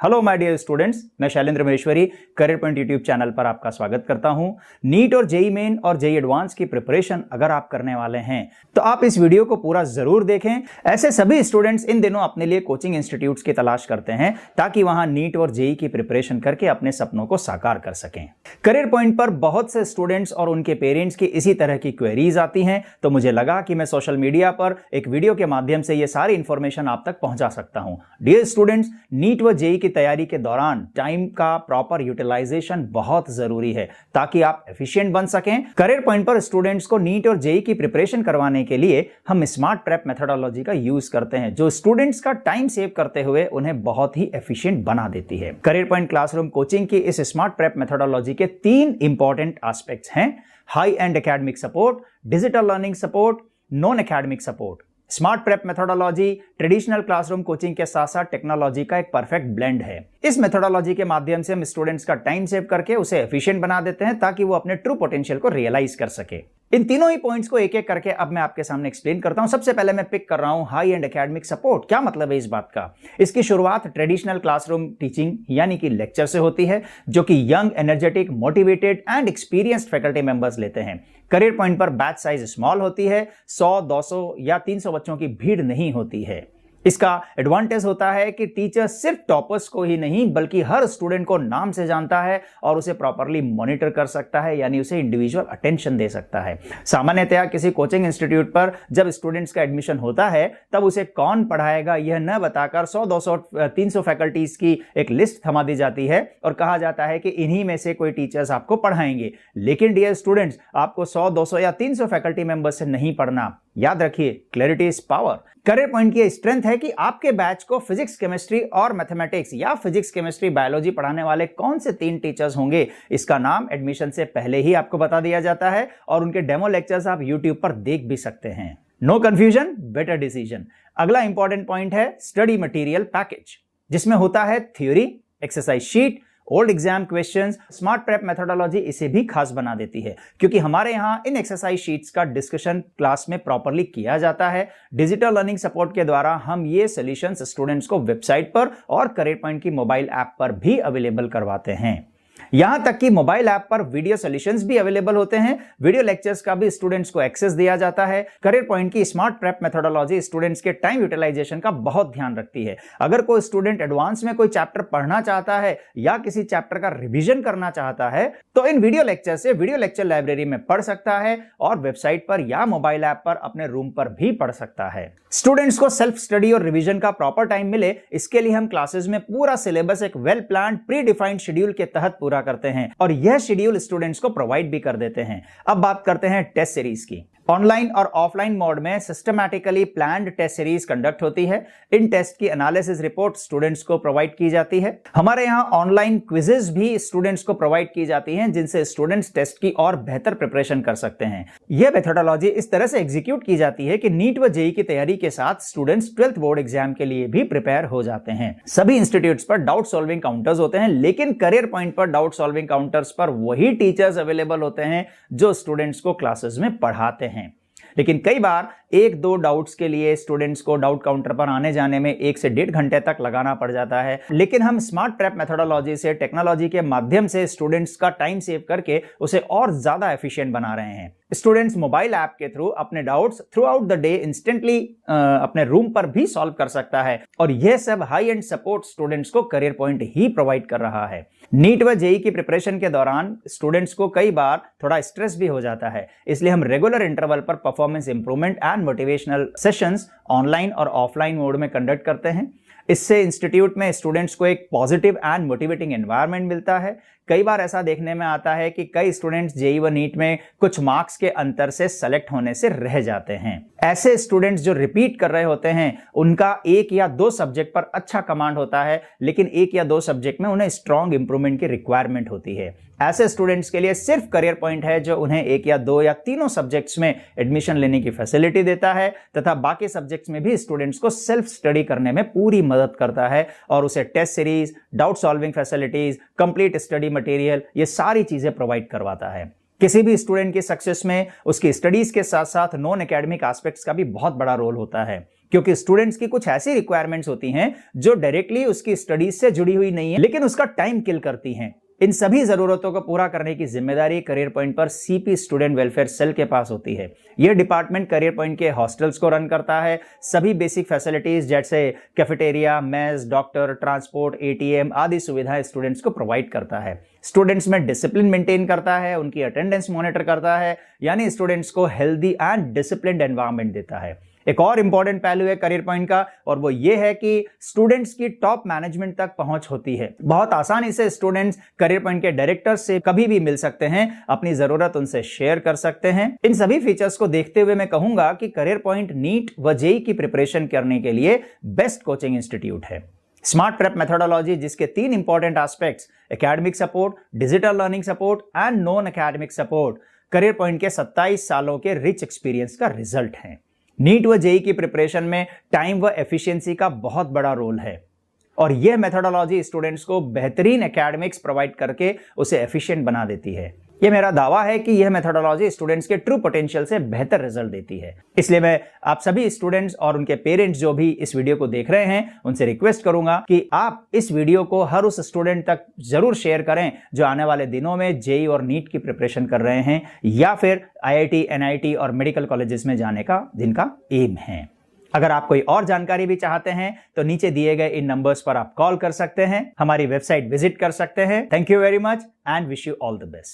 Hello my dear students, मैं Shailendra Maheshwari career point YouTube channel पर आपका स्वागत करता हूं। नीट और जेई मेन और जेई एडवांस की प्रिपरेशन अगर आप करने वाले हैं तो आप इस वीडियो को पूरा जरूर देखें। ऐसे सभी स्टूडेंट्स इन दिनों अपने लिए कोचिंग इंस्टीट्यूट्स की तलाश करते हैं ताकि वहां नीट और जेई की प्रिपरेशन करके अपने सपनों को साकार कर सकें। करियर पॉइंट पर बहुत से स्टूडेंट्स और उनके पेरेंट्स की इसी तरह की क्वेरीज आती हैं, तो मुझे लगा कि मैं सोशल मीडिया पर एक वीडियो के माध्यम से ये सारी इंफॉर्मेशन आप तक पहुंचा सकता हूं। डियर स्टूडेंट्स, नीट व जेई की तैयारी के दौरान टाइम का प्रॉपर यूटिलाइजेशन बहुत जरूरी है ताकि आप एफिशिएंट बन सकें। करियर पॉइंट पर स्टूडेंट्स को नीट और जेई की प्रिपरेशन करवाने के लिए हम स्मार्ट प्रेप मेथोडोलॉजी का यूज करते हैं, जो स्टूडेंट्स का टाइम सेव करते हुए उन्हें बहुत ही एफिशिएंट बना देती है। करियर पॉइंट क्लासरूम कोचिंग की इस स्मार्ट प्रेप मेथोडोलॉजी के 3 इंपॉर्टेंट एस्पेक्ट्स हैं: high and academic support, digital learning support, non academic support. Smart prep methodology traditional classroom coaching के साथ साथ टेक्नोलॉजी का एक परफेक्ट ब्लेंड है। इस मेथोडोलॉजी के माध्यम से हम स्टूडेंट्स का टाइम सेव करके उसे एफिशिएंट बना देते हैं ताकि वो अपने ट्रू पोटेंशियल को रियलाइज कर सके। इन तीनों ही पॉइंट्स को एक एक करके अब मैं आपके सामने एक्सप्लेन करता हूं। सबसे पहले मैं पिक कर रहा हूं हाई एंड एकेडमिक सपोर्ट। क्या मतलब है इस बात का? इसकी शुरुआत ट्रेडिशनल क्लासरूम टीचिंग यानी कि लेक्चर से होती है, जो कि young, energetic, motivated and experienced faculty members लेते हैं। करियर पॉइंट पर बैच साइज स्मॉल होती है, 100, 200 या 300 बच्चों की भीड़ नहीं होती है। इसका एडवांटेज होता है कि टीचर सिर्फ टॉपर्स को ही नहीं बल्कि हर स्टूडेंट को नाम से जानता है और उसे प्रॉपरली मॉनिटर कर सकता है, यानी उसे इंडिविजुअल अटेंशन दे सकता है। सामान्यतया किसी कोचिंग इंस्टीट्यूट पर जब स्टूडेंट्स का एडमिशन होता है तब उसे कौन पढ़ाएगा यह न बताकर 100, 200, 300 फैकल्टीज की एक लिस्ट थमा दी जाती है और कहा जाता है कि इन्हीं में से कोई टीचर्स आपको पढ़ाएंगे। लेकिन डियर स्टूडेंट्स, आपको 100, 200 या 300 फैकल्टी मेंबर्स से नहीं पढ़ना। याद रखिए, clarity is power. Career point की स्ट्रेंथ है कि आपके बैच को फिजिक्स, केमिस्ट्री और मैथमेटिक्स या फिजिक्स, केमिस्ट्री, बायोलॉजी पढ़ाने वाले कौन से 3 टीचर्स होंगे, इसका नाम एडमिशन से पहले ही आपको बता दिया जाता है और उनके डेमो लेक्चर्स आप यूट्यूब पर देख भी सकते हैं। No confusion, better decision. अगला इंपॉर्टेंट पॉइंट है स्टडी मटेरियल पैकेज, जिसमें होता है theory, exercise sheet, old exam questions. Smart prep methodology इसे भी खास बना देती है क्योंकि हमारे यहां इन एक्सरसाइज शीट्स का डिस्कशन क्लास में प्रॉपरली किया जाता है। डिजिटल लर्निंग सपोर्ट के द्वारा हम ये सॉल्यूशंस स्टूडेंट्स को वेबसाइट पर और करियर पॉइंट की मोबाइल ऐप पर भी अवेलेबल करवाते हैं। यहां तक कि मोबाइल ऐप पर वीडियो सॉल्यूशंस भी अवेलेबल होते हैं। वीडियो लेक्चर्स का भी स्टूडेंट्स को एक्सेस दिया जाता है। करियर पॉइंट की स्मार्ट प्रेप मेथोडोलॉजी स्टूडेंट्स के टाइम यूटिलाइजेशन का बहुत ध्यान रखती है। अगर कोई स्टूडेंट एडवांस में कोई चैप्टर पढ़ना चाहता है या किसी चैप्टर का रिवीजन करना चाहता है तो इन वीडियो लेक्चर से वीडियो लेक्चर लाइब्रेरी में पढ़ सकता है और वेबसाइट पर या मोबाइल ऐप पर अपने रूम पर भी पढ़ सकता है। स्टूडेंट्स को सेल्फ स्टडी और रिवीजन का प्रॉपर टाइम मिले, इसके लिए हम क्लासेस में पूरा सिलेबस एक well planned, pre defined schedule के तहत पूरा करते हैं और यह शेड्यूल स्टूडेंट्स को प्रोवाइड भी कर देते हैं। अब बात करते हैं टेस्ट सीरीज की। ऑनलाइन और ऑफलाइन मोड में systematically planned test series conduct होती है। इन टेस्ट की एनालिसिस रिपोर्ट स्टूडेंट्स को प्रोवाइड की जाती है। हमारे यहां ऑनलाइन क्विजेस भी स्टूडेंट्स को प्रोवाइड की जाती हैं जिनसे स्टूडेंट्स टेस्ट की और बेहतर प्रिपरेशन कर सकते हैं। यह मेथोडोलॉजी इस तरह से एग्जीक्यूट की जाती है कि नीट व जेई की तैयारी के साथ स्टूडेंट्स 12th बोर्ड एग्जाम के लिए भी प्रिपेयर हो जाते हैं। सभी इंस्टीट्यूट्स पर डाउट सॉल्विंग काउंटर्स होते हैं, लेकिन करियर पॉइंट पर डाउट सॉल्विंग काउंटर्स पर वही टीचर्स अवेलेबल होते हैं जो स्टूडेंट्स को क्लासेस में पढ़ाते हैं। लेकिन कई बार 1-2 डाउट्स के लिए स्टूडेंट्स को डाउट काउंटर पर आने जाने में 1 से 1.5 घंटे तक लगाना पड़ जाता है। लेकिन हम स्मार्ट प्रेप मेथोडोलॉजी से, टेक्नोलॉजी के माध्यम से स्टूडेंट्स का टाइम सेव करके उसे और ज्यादा एफिशिएंट बना रहे हैं। स्टूडेंट्स मोबाइल ऐप के थ्रू अपने doubts through out the day instantly अपने रूम पर भी सॉल्व कर सकता है और यह सब हाई एंड सपोर्ट स्टूडेंट्स को करियर पॉइंट ही प्रोवाइड कर रहा है। नीट व जेई की प्रिपरेशन के दौरान स्टूडेंट्स को कई बार थोड़ा स्ट्रेस भी हो जाता है, इसलिए हम रेगुलर इंटरवल पर performance improvement and motivational sessions online और ऑफलाइन मोड में कंडक्ट करते हैं। इससे इंस्टीट्यूट में स्टूडेंट्स को एक पॉजिटिव एंड मोटिवेटिंग एनवायरनमेंट मिलता है। कई बार ऐसा देखने में आता है कि कई स्टूडेंट्स जेई व नीट में कुछ मार्क्स के अंतर से सेलेक्ट होने से रह जाते हैं। ऐसे स्टूडेंट्स जो रिपीट कर रहे होते हैं उनका 1 या 2 सब्जेक्ट पर अच्छा कमांड होता है, लेकिन 1 या 2 सब्जेक्ट में उन्हें स्ट्रॉन्ग इंप्रूवमेंट की रिक्वायरमेंट होती है। ऐसे स्टूडेंट्स के लिए सिर्फ करियर पॉइंट है जो उन्हें 1 या 2 या तीनों सब्जेक्ट्स में एडमिशन लेने की फैसिलिटी देता है तथा बाकी सब्जेक्ट्स में भी स्टूडेंट्स को सेल्फ स्टडी करने में पूरी मदद करता है और उसे test series, doubt solving facilities, complete study material, ये सारी चीजें प्रोवाइड करवाता है। किसी भी स्टूडेंट की सक्सेस में उसकी स्टडीज के साथ साथ नॉन एकेडमिक एस्पेक्ट्स का भी बहुत बड़ा रोल होता है। क्योंकि स्टूडेंट्स की कुछ ऐसी रिक्वायरमेंट्स होती हैं जो डायरेक्टली उसकी स्टडीज से जुड़ी हुई नहीं है, लेकिन उसका टाइम किल करती हैं। इन सभी जरूरतों को पूरा करने की जिम्मेदारी करियर पॉइंट पर सीपी स्टूडेंट वेलफेयर सेल के पास होती है। यह डिपार्टमेंट करियर पॉइंट के हॉस्टल्स को रन करता है, सभी बेसिक फैसिलिटीज जैसे cafeteria, mess, doctor, transport, ATM आदि सुविधाएं स्टूडेंट्स को प्रोवाइड करता है। स्टूडेंट्स में डिसिप्लिन मेंटेन करता है, उनकी अटेंडेंस मॉनिटर करता है, यानी स्टूडेंट्स को हेल्दी एंड डिसिप्लिन्ड एनवायरनमेंट देता है। एक और इंपॉर्टेंट पहलू है करियर पॉइंट का, और वो ये है कि स्टूडेंट्स की टॉप मैनेजमेंट तक पहुंच होती है। बहुत आसानी से स्टूडेंट्स करियर पॉइंट के डायरेक्टर्स से कभी भी मिल सकते हैं, अपनी जरूरत उनसे शेयर कर सकते हैं। इन सभी फीचर्स को देखते हुए मैं कहूंगा कि करियर पॉइंट नीट व जेईई की प्रिपरेशन करने के लिए बेस्ट कोचिंग इंस्टीट्यूट है। स्मार्ट प्रेप मेथोडोलॉजी, जिसके 3 important aspects academic support, digital learning support and non academic support, career point के 27 सालों के रिच एक्सपीरियंस का रिजल्ट है। नीट व जेईई की प्रिपरेशन में टाइम व एफिशिएंसी का बहुत बड़ा रोल है, और यह मेथोडोलॉजी स्टूडेंट्स को बेहतरीन एकेडमिक्स प्रोवाइड करके उसे एफिशिएंट बना देती है। यह मेरा दावा है कि यह मेथोडोलॉजी स्टूडेंट्स के ट्रू पोटेंशियल से बेहतर रिजल्ट देती है। इसलिए मैं आप सभी स्टूडेंट्स और उनके पेरेंट्स जो भी इस वीडियो को देख रहे हैं, उनसे रिक्वेस्ट करूंगा कि आप इस वीडियो को हर उस स्टूडेंट तक जरूर शेयर करें जो आने वाले दिनों में जेईई और नीट की प्रिपरेशन कर रहे हैं, या फिर आईआईटी, एनआईटी और मेडिकल कॉलेजेस में जाने का जिनका एम है। अगर आप कोई और जानकारी भी चाहते हैं तो नीचे दिए गए इन नंबर्स पर आप कॉल कर सकते हैं, हमारी वेबसाइट विजिट कर सकते हैं। Thank you very much and wish you all the best.